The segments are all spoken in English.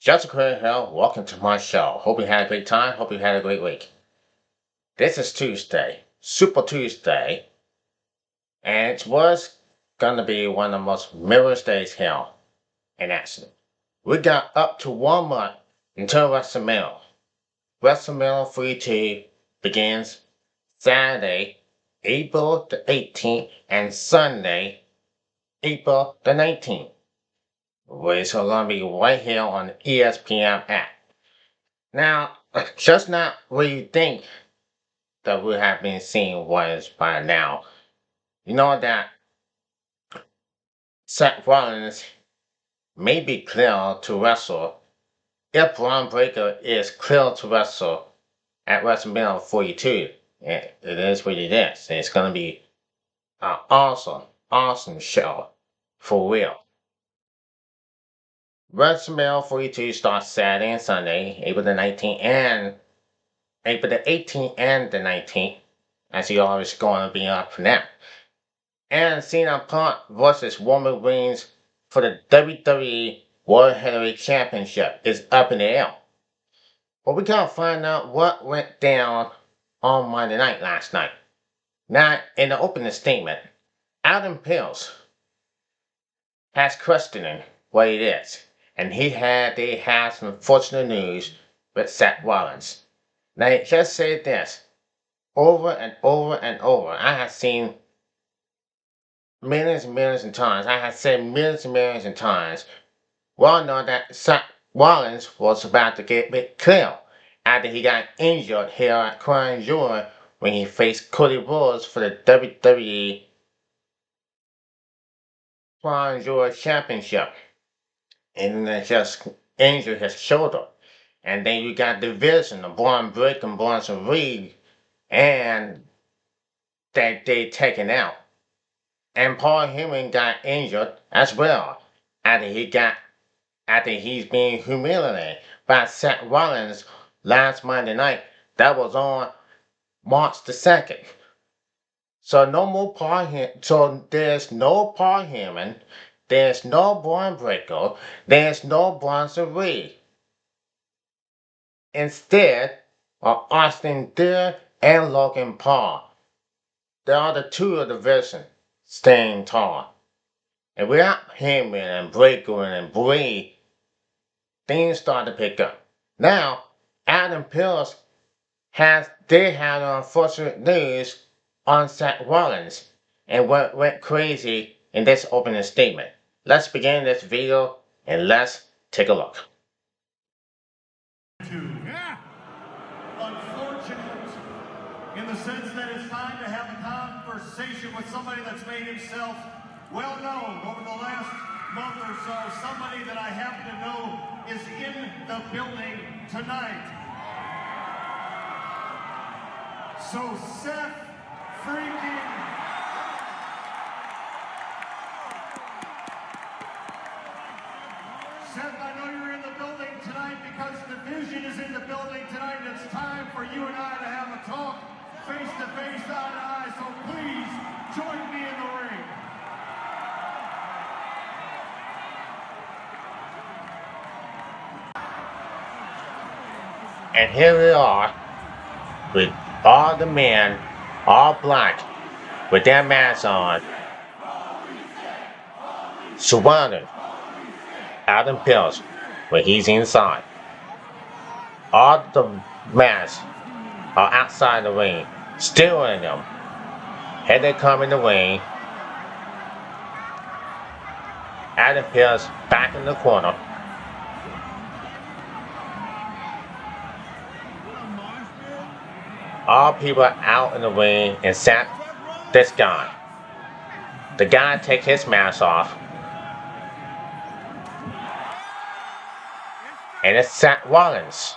Jessica Hill, welcome to my show. Hope you had a great time. Hope you had a great week. This is Tuesday, Super Tuesday, and it was gonna be one of the most mirror days here in action. We got up to 1 month until WrestleMania. WrestleMania 32 begins Saturday, April the 18th, and Sunday, April the 19th. Which are gonna be right here on the ESPN app. Now, just not what you think that we have been seeing was by now. You know that Seth Rollins may be clear to wrestle if Braun Breaker is clear to wrestle at WrestleMania 42. It is what it is. It's going to be an awesome show for real. WrestleMania 42 starts Saturday and Sunday, April the 19th and April the 18th and the 19th, as you always going to be up for that. And CM Punk versus Roman Reigns for the WWE World Heavyweight Championship is up in the air. But we gotta find out what went down on Monday night last night. Now, in the opening statement, Adam Pearce has questioning what it is, and they had some unfortunate news with Seth Rollins. Now, just say this over and over and over. I have seen millions and millions of times. I have said millions and millions of times. Well known that Seth Rollins was about to get a bit clear after he got injured here at Crown Jewel when he faced Cody Rhodes for the WWE Crown Jewel Championship. And then just injured his shoulder. And then you got Division of Braun Breaker and Bronson Reed, and that they taken out. And Paul Heyman got injured as well after he's being humiliated by Seth Rollins last Monday night. That was on March the 2nd. So there's no Paul Heyman, there's no Braun Breaker, there's no Bronson Reed. Instead are Austin Theory and Logan Paul. They are the two of the division staying tall. And without Heyman and Breaker and Bree, things start to pick up. Now, Adam Pearce had unfortunate news on Seth Rollins and what went crazy in this opening statement. Let's begin this video and let's take a look. Yeah. Unfortunate in the sense that it's time to have a conversation with somebody that's made himself well known over the last month or so. Somebody that I happen to know is in the building tonight. So Seth freaking Seth, I know you're in the building tonight because the Vision is in the building tonight, and it's time for you and I to have a talk face to face, eye to eye. So please join me in the ring. And here we are with all the men, all black, with their masks on, surrounded Adam Pearce when he's inside. All the masks are outside the ring, still in them. Here they come in the ring. Adam Pearce back in the corner. All people are out in the ring except this guy. The guy take his mask off. And it's Seth Rollins.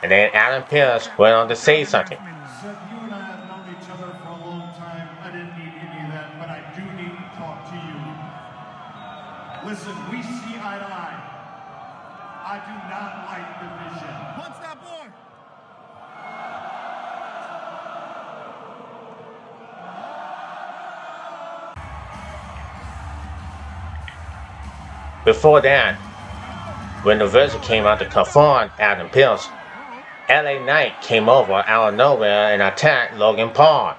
And then Adam Pearce went on to say something. Seth, you and I have known each other for a long time. I didn't need any of that, but I do need to talk to you. Listen, we see eye to eye. I do not like division. Punch that boy! before that, when the Virgin came out to confront Adam Pearce, LA Knight came over out of nowhere and attacked Logan Paul.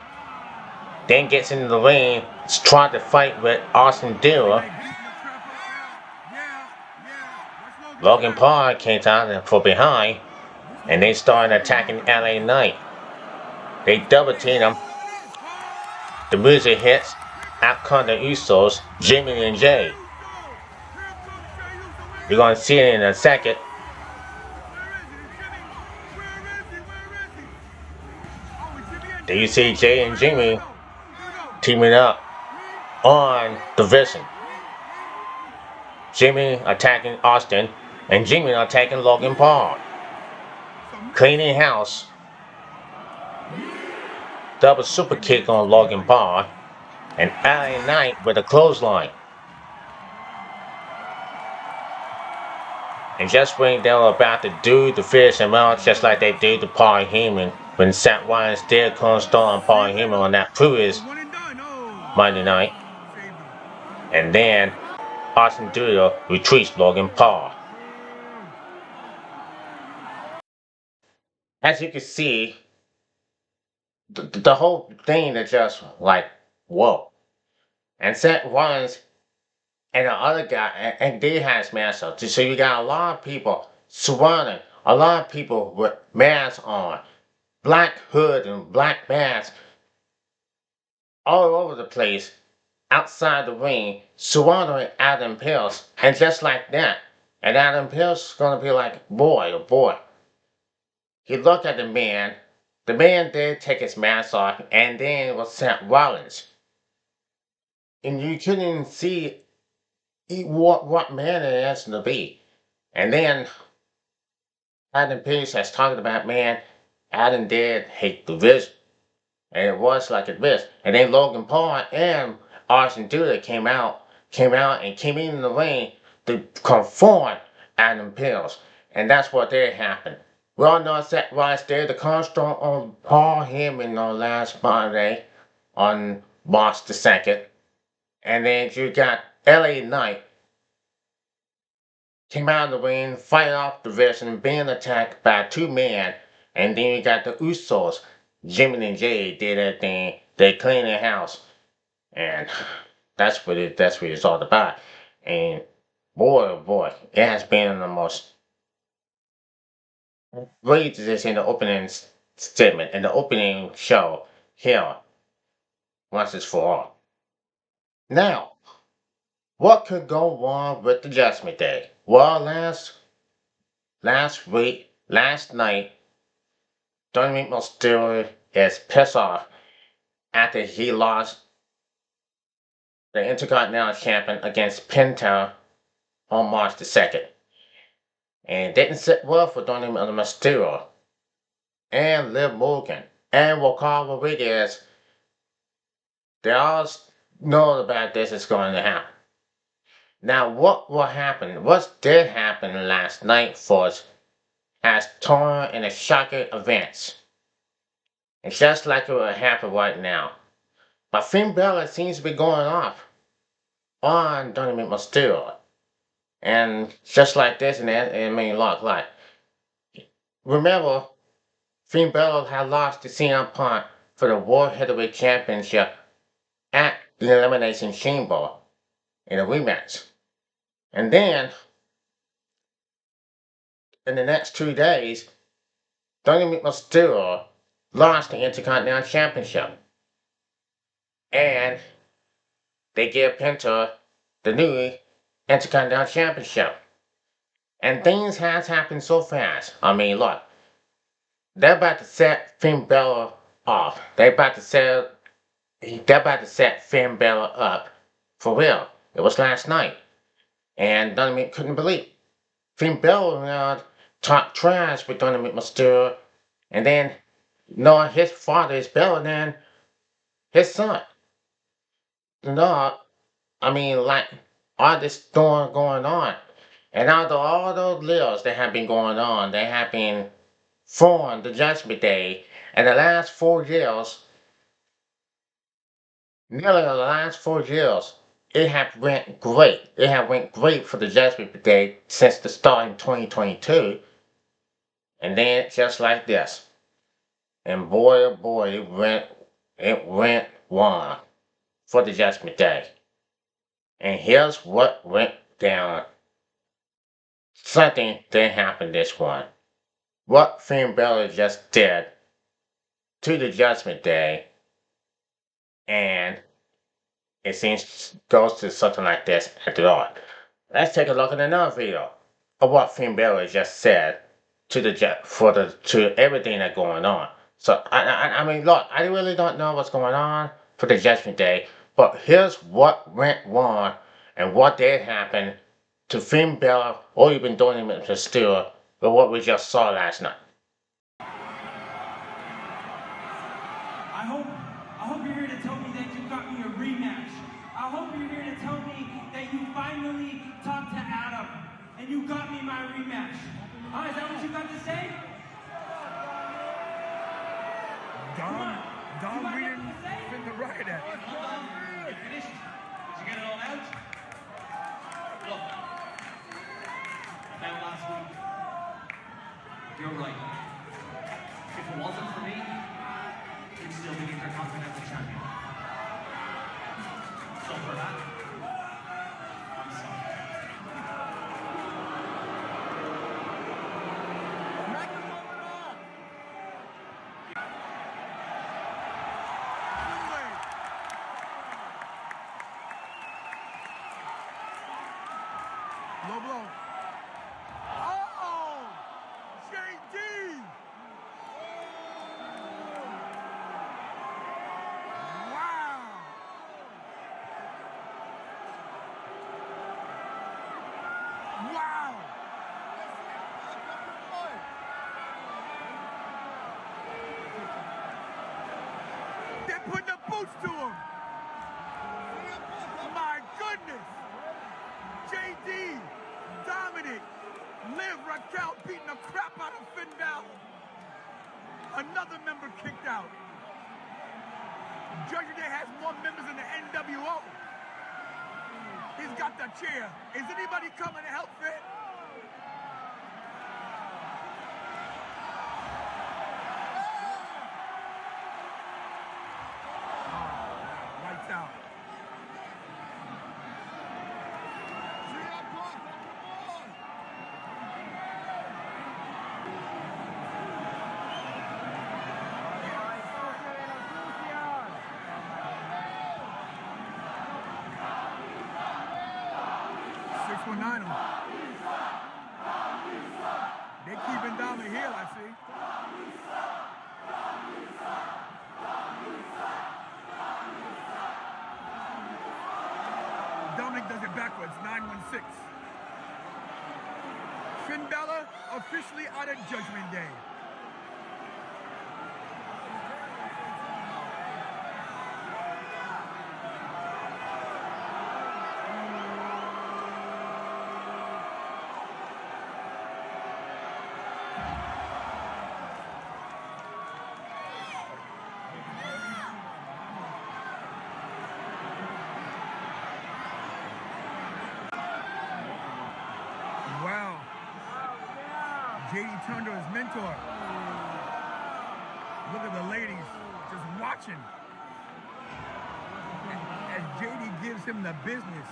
Then gets into the ring, tried to fight with Austin Theory. Logan Paul came out from behind, and they started attacking LA Knight. They double teamed him. The music hits. Out come the Usos, Jimmy and Jay. You're gonna see it in a second. Then you see Jay and Jimmy teaming up on the Vision. Jimmy attacking Austin, and Jimmy attacking Logan Paul. Cleaning house. Double super kick on Logan Paul, and LA Knight with a clothesline. And just when they were about to do the finish him out, just like they did to Paul Heyman, when Seth Rollins did cornerstone Paul Heyman on that previous Monday night. And then Austin Theory retreats Logan Paul. As you can see, the whole thing is just like, whoa. And Seth Rollins and the other guy, and they has masks up. So you got a lot of people surrounding, a lot of people with masks on, black hood and black masks all over the place, outside the ring, surrounding Adam Pearce, and just like that. And Adam Pearce is gonna be like, boy, oh boy. He looked at the man did take his mask off, and then it was Seth Rollins. And you couldn't see what man it is to be. And then Adam Pearce has talked about, man, Adam did hate the Vision. And it was like it was. And then Logan Paul and Austin Theory came out and came in the ring to confront Adam Pearce. And that's what did happen. We all know Seth Rollins did the construct on Paul Heyman on last Monday on March the 2nd. And then you got LA Knight came out of the ring, fighting off the Vision, being attacked by two men. And then you got the Usos. Jimmy and Jay did that thing. They cleaned their house. And that's what it's all about. And boy, oh boy, it has been the most great this in the opening statement, in the opening show here, once it's for all. Now, what could go wrong with the Judgment Day? Well, last night, Dominic Mysterio is pissed off after he lost the Intercontinental Champion against Penta on March the 2nd. And it didn't sit well for Dominic Mysterio and Liv Morgan and Raquel Rodriguez. They all know about this is going to happen. Now, what will happen? What did happen last night was as torn in a shocking events. It's just like it will happen right now. But Finn Balor seems to be going off on Dominic Mysterio. And just like this, and it may look like. Remember, Finn Balor had lost to CM Punk for the World Heavyweight Championship at the Elimination Chamber in a rematch. And then, in the next 2 days, Dominic Mysterio lost the Intercontinental Championship. And they give Penta the new Intercontinental Championship. And things has happened so fast. I mean, look, they're about to set Finn Balor off. They're about to set Finn Balor up for real. It was last night. And Dominic couldn't believe it. Finn Balor talked trash with Dominic Mysterio. And then, his father is better than his son. I mean, like, all this storm going on. And out of all those lives that have been going on, they have been formed the Judgment Day. And the last 4 years, nearly the last 4 years, it have went great. It have went great for the Judgment Day since the start in 2022, and then just like this. And boy, oh boy, it went wrong for the Judgment Day. And here's what went down. Something didn't happen this one. What Finn Balor just did to the Judgment Day, and it seems goes to something like this at the door. Let's take a look at another video of what Finn Balor just said to the to everything that's going on. So I mean, look, I really don't know what's going on for the Judgment Day, but here's what went wrong and what did happen to Finn Balor, or even doing him to Steel, with what we just saw last night. I hope you're here to tell me that you got me a rematch. I hope you're here to tell me that you finally talked to Adam and you got me my rematch. Is that what you got to say? Dom reading in the riot act. You finished? Did you get it all out? Look, about last week, you're right. If it wasn't for me, you'd still be Intercontinental Champion. So for that, I'm sorry. Low blow. Oh! JD! Wow! Wow! They're putting the boots to him! My goodness! JD, Dominic, Liv, Raquel beating the crap out of Finn Balor. Another member kicked out. Judgment Day has more members in the NWO. He's got the chair. Is anybody coming to help Finn? Lights out. 619 him. They keeping Dominic heel, I see. Dominic does it backwards, 916. Finn Balor officially out of Judgment Day. Wow. JD turned to his mentor. Look at the ladies just watching as JD gives him the business.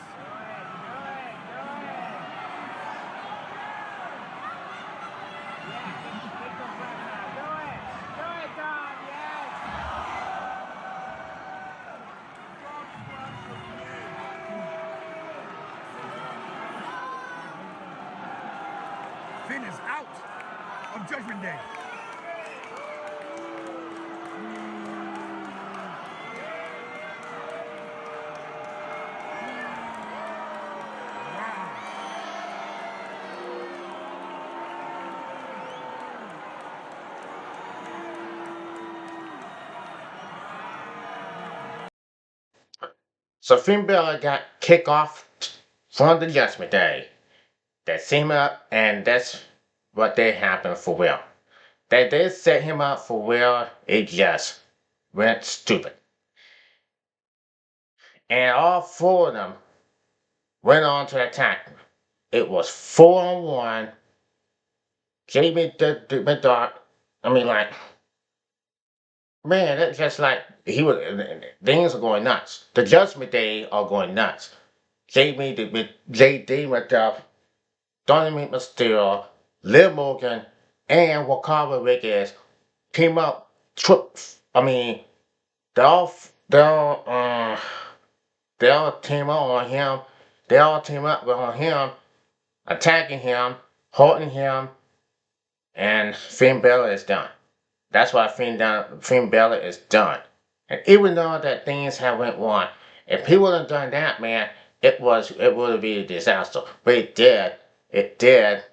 Finn is out of Judgment Day. Wow. So Finn Balor got kicked off from the Judgment Day. They set him up, and that's what they happened for real. They did set him up for real, it just went stupid. And all four of them went on to attack. It was 4-on-1. Jamie the Dark. I mean, like, man, that's just like he was. Things are going nuts. The Judgment Day are going nuts. Jamie the J.D. McDuff, Donovan Mysterio, Liv Morgan, and Wakanda Rodriguez came up. I mean, they all team up on him. They all team up on him, attacking him, holding him, and Finn Balor is done. That's why Finn Balor is done. And even though that things have went wrong, if he would have done that, man, it would be a disaster. But it did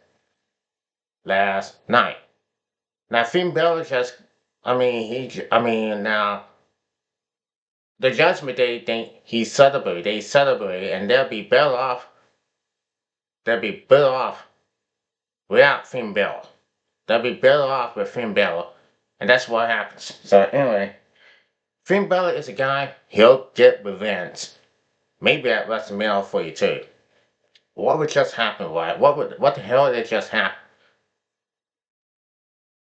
last night. Now Finn Balor just, I mean now the Judgment Day thing they celebrate, and they'll be better off. They'll be better off without Finn Balor. They'll be better off with Finn Balor, and that's what happens. So anyway. Finn Balor is a guy, he'll get revenge. Maybe at WrestleMania 42. What would just happen, right? What the hell did just happen?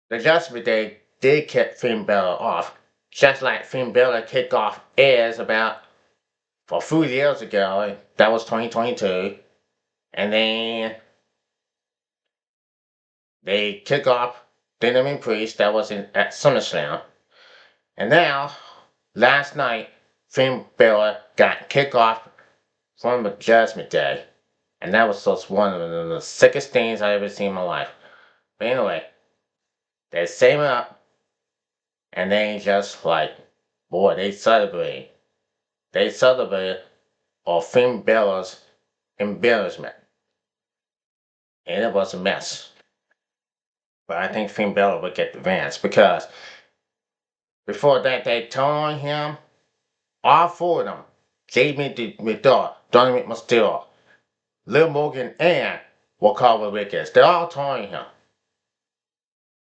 The Judgment Day did kick Finn Balor off, just like Finn Balor kicked off Edge about a few years ago. That was 2022. And then they kick off Dynamite Priest, that was at SummerSlam. And now, last night, Finn Balor got kicked off from the Judgment Day. And that was just one of the sickest things I ever seen in my life. But anyway, they same up, and they just like, boy, they celebrate. They celebrate of Finn Balor's embarrassment. And it was a mess. But I think Finn Balor would get the advance because before that, they turned on him, all four of them. Jamie McDowell, Donovan Mysterio, Liv Morgan, and Wakanda Rodriguez. They all turned him.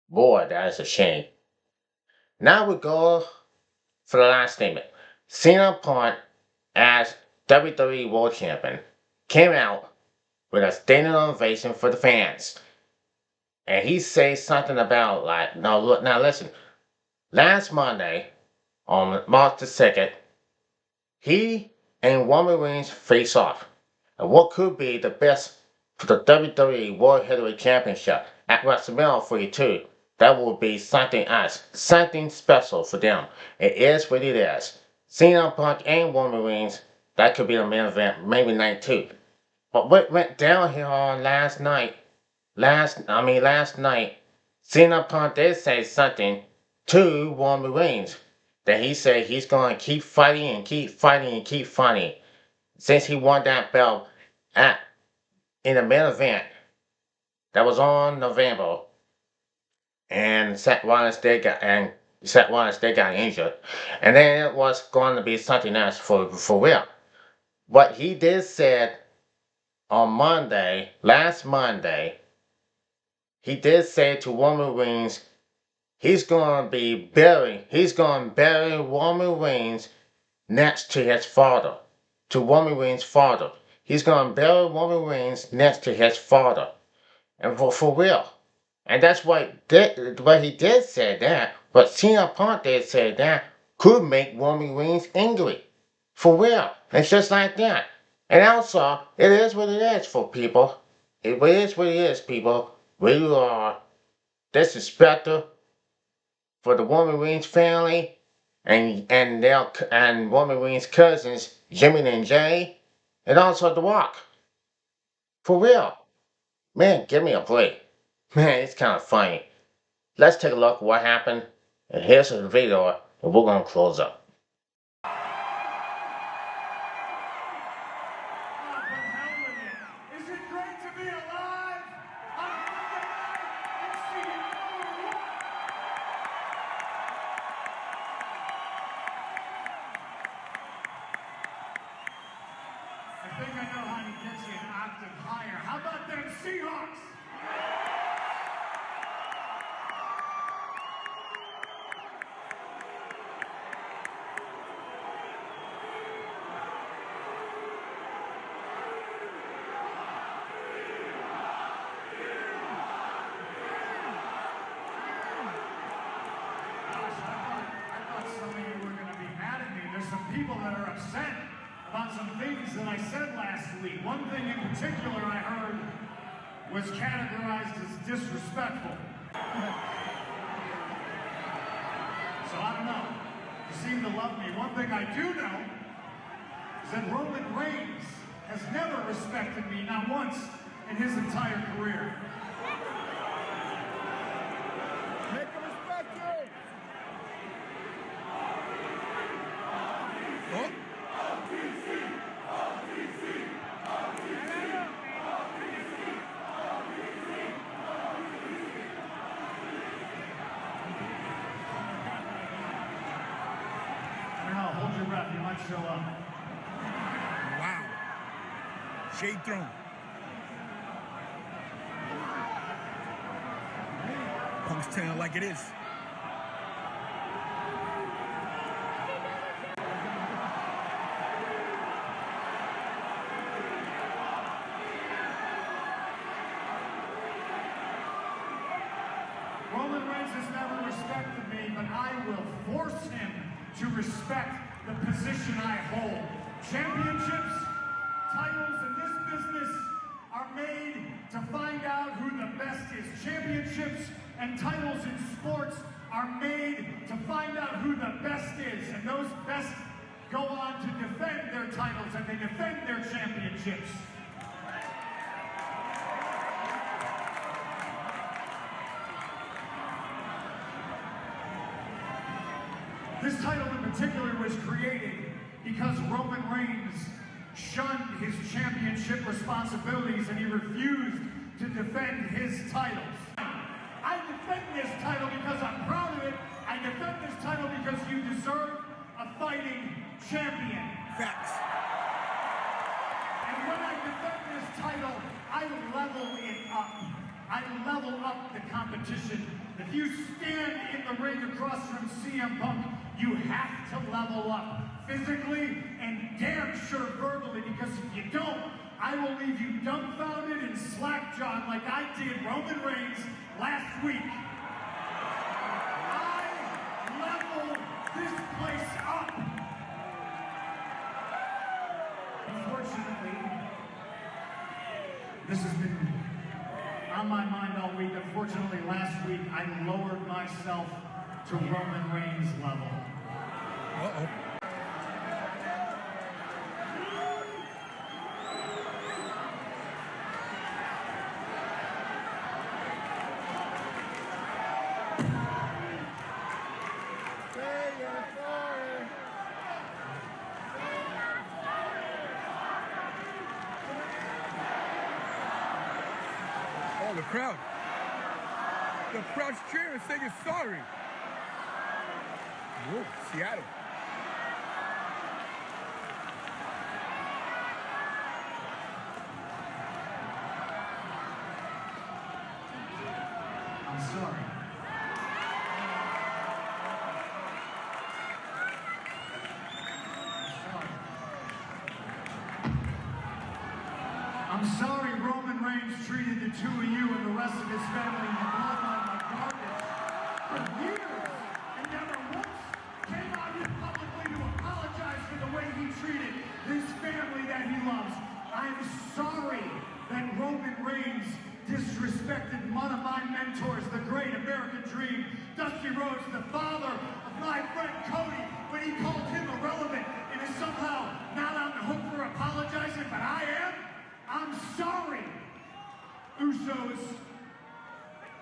Boy, that is a shame. Now we go for the last statement. CM Punk, as WWE World Champion, came out with a standing ovation for the fans. And he says something about, like, no, look, now listen. Last Monday, on March the 2nd, he and Roman Reigns face off. And what could be the best for the WWE World Heavyweight Championship at WrestleMania 42. That will be something else, something special for them. It is what it is. CM Punk and Roman Reigns, that could be the main event, maybe night two. But what went down here on last night, CM Punk did say something to Roman Reigns that he said he's going to keep fighting and keep fighting and keep fighting since he won that belt at in the main event that was on November, and Seth Rollins did got injured, and then it was going to be something else for real. What he did said on Monday, last Monday, he did say to Roman Reigns, he's going to bury Roman Reigns next to his father, to Roman Reigns' father. He's going to bury Roman Reigns next to his father. And for real. And that's what he did say that. But CM Punk did say that could make Roman Reigns angry. For real. It's just like that. And also, it is what it is for people. It is what it is, people. We are disrespectful for the Roman Reigns family and Roman Reigns' cousins, Jimmy and Jay, and also The Rock. For real. Man, give me a break. Man, it's kind of funny. Let's take a look at what happened. And here's the video, and we're going to close up. Is it great to be alive on Monday night and see it all? I think I know how to get you an octave higher. How about them Seahawks? upset about some things that I said last week. One thing in particular I heard was categorized as disrespectful. So I don't know. You seem to love me. One thing I do know is that Roman Reigns has never respected me, not once in his entire career. Make him respect you! Oh. I don't know, hold your breath, you might show up. Wow. Shade throne. Punk's telling it like it is. Roman Reigns has never respected me, but I will force him to respect the position I hold. Championships, titles in this business are made to find out who the best is. Championships and titles in sports are made to find out who the best is. And those best go on to defend their titles and they defend their championships. This title in particular was created because Roman Reigns shunned his championship responsibilities and he refused to defend his titles. I defend this title because I'm proud of it. I defend this title because you deserve a fighting champion. Facts. And when I defend this title, I level it up. I level up the competition. If you stand in the ring across from CM Punk, you have to level up physically and damn sure verbally, because if you don't, I will leave you dumbfounded and slack-jawed like I did Roman Reigns last week. I level this place up. Unfortunately, this has been on my mind all week. Unfortunately, last week I lowered myself to Roman Reigns' level. Uh-oh. Say you're sorry. Oh, the crowd. The crowd's cheering, saying you're sorry. Whoa, Seattle. I'm sorry. I'm sorry Roman Reigns treated the two of you and the rest of his family and the bloodline like garbage for years and never once came out here publicly to apologize for the way he treated this family that he loves. I'm sorry that Roman Reigns disrespected one of my mentors, the great American Dream, Dusty Rhodes, the father of my friend Cody, when he called him irrelevant and is somehow not on the hook for apologizing, but I am. I'm sorry, Usos.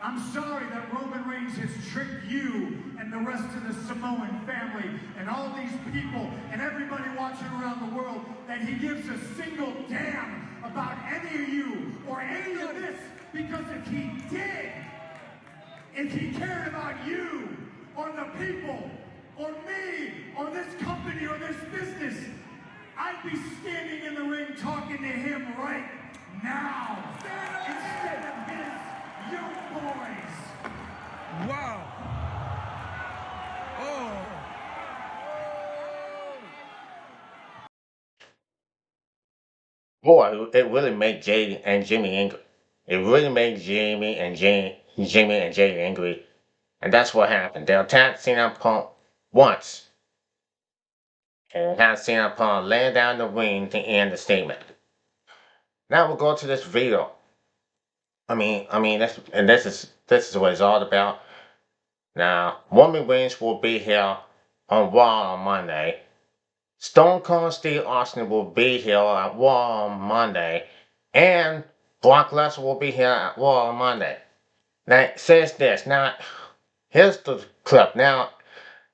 I'm sorry that Roman Reigns has tricked you and the rest of the Samoan family and all these people and everybody watching around the world that he gives a single damn about any of you or any of this, because if he did, if he cared about you or the people or me or this company or this business, I'd be standing in the ring talking to him right now instead of his young boys. Wow. Oh. Boy, it really made Jay and Jimmy angry. It really made Jimmy and Jay angry. And that's what happened. They attacked CM Punk once. and have CM Punk lay down the ring to end the statement. Now we'll go to this video. This is what it's all about. Now, Roman Reigns will be here on Raw on Monday. Stone Cold Steve Austin will be here at Raw on Monday, and Brock Lesnar will be here at Raw on Monday. Now it says this. Now, here's the clip. Now,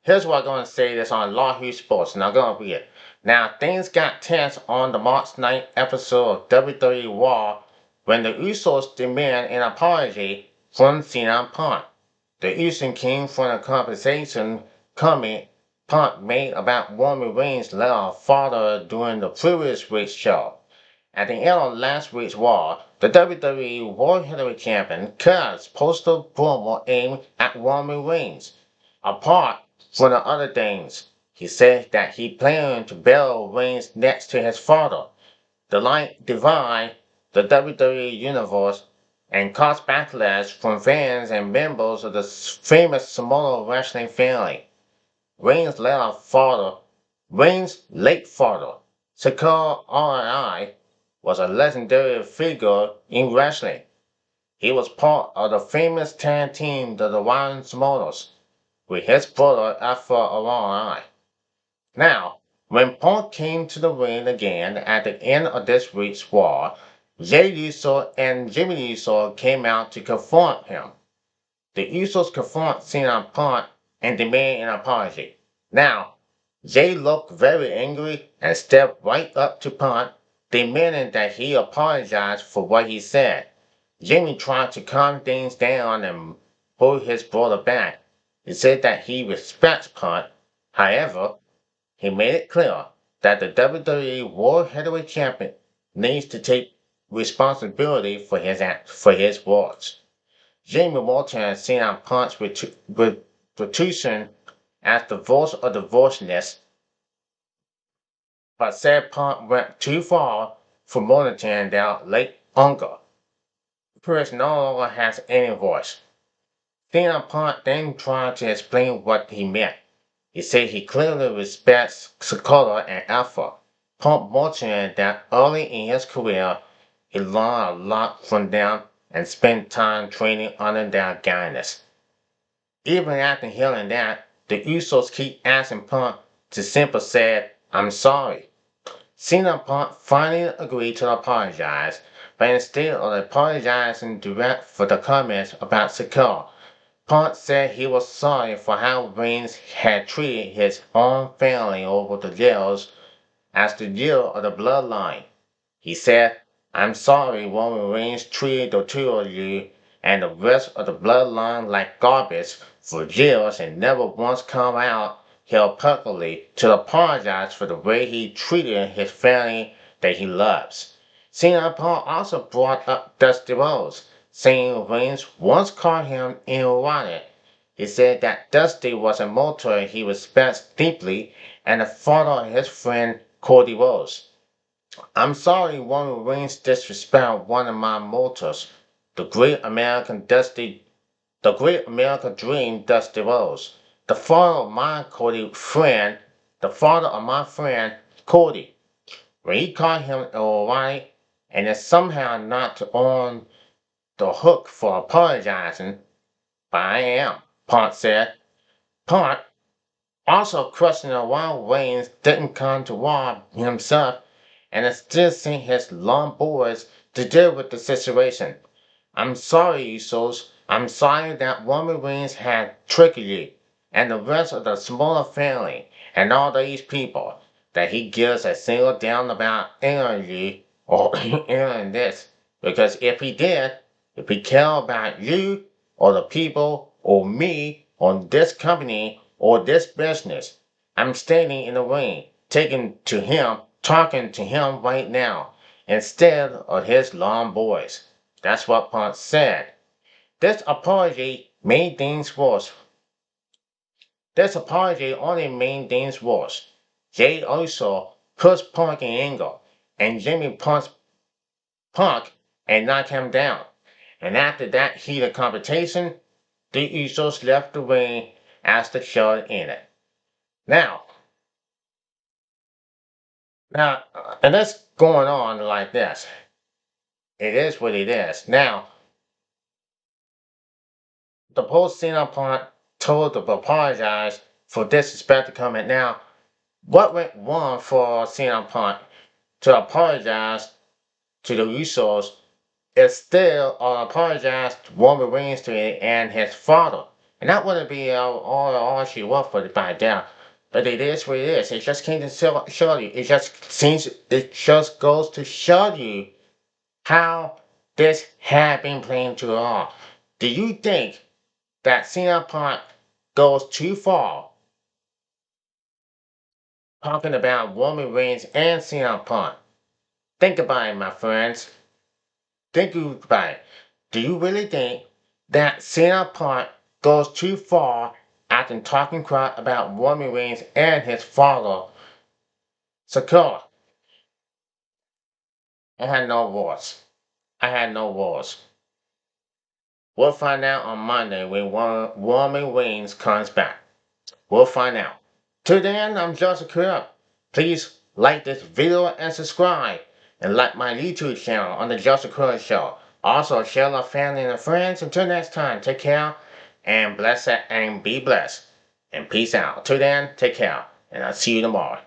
here's what I'm going to say this on Yahoo Sports, and I'm going to read it. Now, things got tense on the March 9th episode of WWE Raw when the Usos demand an apology from CM Punk. The Usos came from a conversation comment Punk made about Roman Reigns' little father during the previous week's show. At the end of last week's Raw, the WWE World Heavyweight Champion Kaz posted a promo aimed at Roman Reigns. Apart from the other things, he said that he planned to bury Reigns next to his father. The light divide the WWE Universe and cause backlash from fans and members of the famous Samoa wrestling family. Reigns' late father, Sakura RI, was a legendary figure in wrestling. He was part of the famous tag team the Ryan Samoas with his brother Alpha RI. Now, when Punk came to the ring again at the end of this week's Raw, Jey Uso and Jimmy Uso came out to confront him. The Usos confront CM Punk and demand an apology. Now, Jey looked very angry and stepped right up to Punk, demanding that he apologize for what he said. Jimmy tried to calm things down and pull his brother back. He said that he respects Punk. However, he made it clear that the WWE World Heavyweight Champion needs to take responsibility for his words. Jamie Walton has CM Punk's reputation as the voice of the voiceless, but said Punk went too far for monitoring their late uncle. Chris no longer has any voice. CM Punk then tried to explain what he meant. He said he clearly respects Sakura and Alpha. Punk mentioned that early in his career, he learned a lot from them and spent time training under their guidance. Even after hearing that, the Usos keep asking Punk to simply say, "I'm sorry." CM Punk finally agreed to apologize, but instead of apologizing direct for the comments about Sakura, Punk said he was sorry for how Reigns had treated his own family over the years as the year of the bloodline. He said, "I'm sorry Roman Reigns treated the two of you and the rest of the bloodline like garbage for years and never once come out here publicly to apologize for the way he treated his family that he loves." CM Punk also brought up Dusty Rhodes, saying Reigns once called him erotic. He said that Dusty was a mentor he respects deeply and a father of his friend Cody Rhodes. "I'm sorry Roman Reigns disrespected one of my mentors, the great American Dream Dusty Rhodes, the father of my friend Cody. When he called him erotic and is somehow not on the hook for apologizing, but I am," Punk said. Punk also questioned why Reigns didn't come to Raw himself and instead sent his long boys to deal with the situation. "I'm sorry, Usos. I'm sorry that Roman Reigns had tricked you and the rest of the smaller family and all these people, that he gives a single damn about airing you or airing this. Because if he cared about you or the people or me or this company or this business, I'm standing in the ring, talking to him right now, instead of his long boys." That's what Punk said. This apology made things worse. This apology only made things worse. Jey also pushed Punk in anger, and Jimmy punched Punk and knocked him down. And after that heated confrontation, the Usos left the ring as the show ended. Now, Now, and it's going on like this. It is what it is. Now, the post Cena part told to apologize for disrespect to comment. Now, what went wrong for Cena Punk to apologize to the Usos is still apologize to Roman Reigns to and his father. And that wouldn't be all she was for the by down. But it is what it is. It just came to show you. It just goes to show you how this had been playing too long. Do you think that CM Punk goes too far talking about Roman Reigns and CM Punk? Think about it, my friends. Think about it. Do you really think that CM Punk goes too far after talking crap about Roman Reigns and his father, Sakura? I had no words. I had no words. We'll find out on Monday when Roman Reigns comes back. We'll find out. Till then, I'm Joseph Crip. Please like this video and subscribe. And like my YouTube channel on the Joseph Crip Show. Also, share with family and friends. Until next time, take care and bless and be blessed. And peace out. Till then, take care. And I'll see you tomorrow.